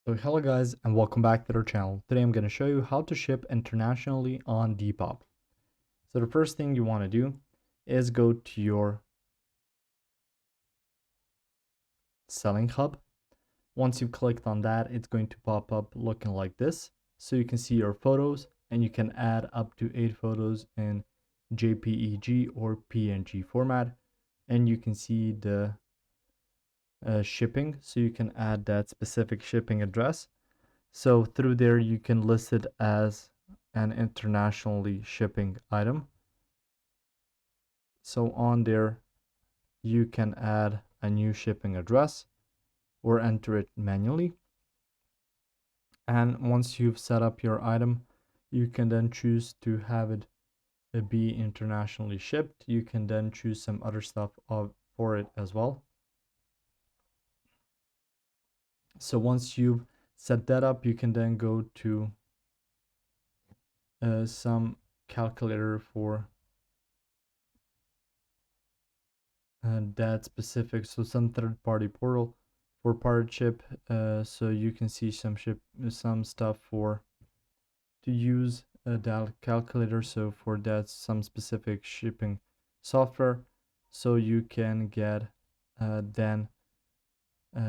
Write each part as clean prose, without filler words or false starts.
So hello guys and welcome back to our channel. Today I'm going to show you how to ship internationally on Depop. So the first thing you want to do is go to your selling hub. Once you've clicked on that, it's going to pop up looking like this. So you can see your photos and you can add up to 8 photos in JPEG or PNG format. And you can see the shipping. So you can add that specific shipping address. So through there, you can list it as an internationally shipping item. So on there, you can add a new shipping address or enter it manually. And once you've set up your item, you can then choose to have it be internationally shipped. You can then choose some other stuff for it as well. So once you've set that up, you can then go to some calculator for that specific, so some third-party portal for part ship, so you can see some stuff for to use that calculator. So for that, some specific shipping software, so you can get then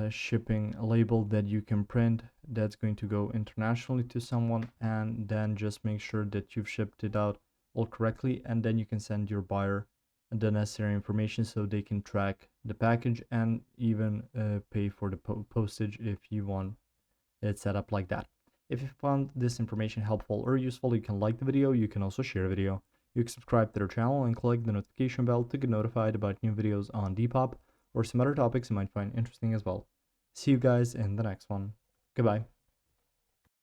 shipping label that you can print that's going to go internationally to someone, and then just make sure that you've shipped it out all correctly, and then you can send your buyer the necessary information so they can track the package and even pay for the postage if you want it set up like that. If you found this information helpful or useful, you can like the video. You can also share the video. You can subscribe to their channel and click the notification bell to get notified about new videos on Depop or some other topics you might find interesting as well. See you guys in the next one. Goodbye.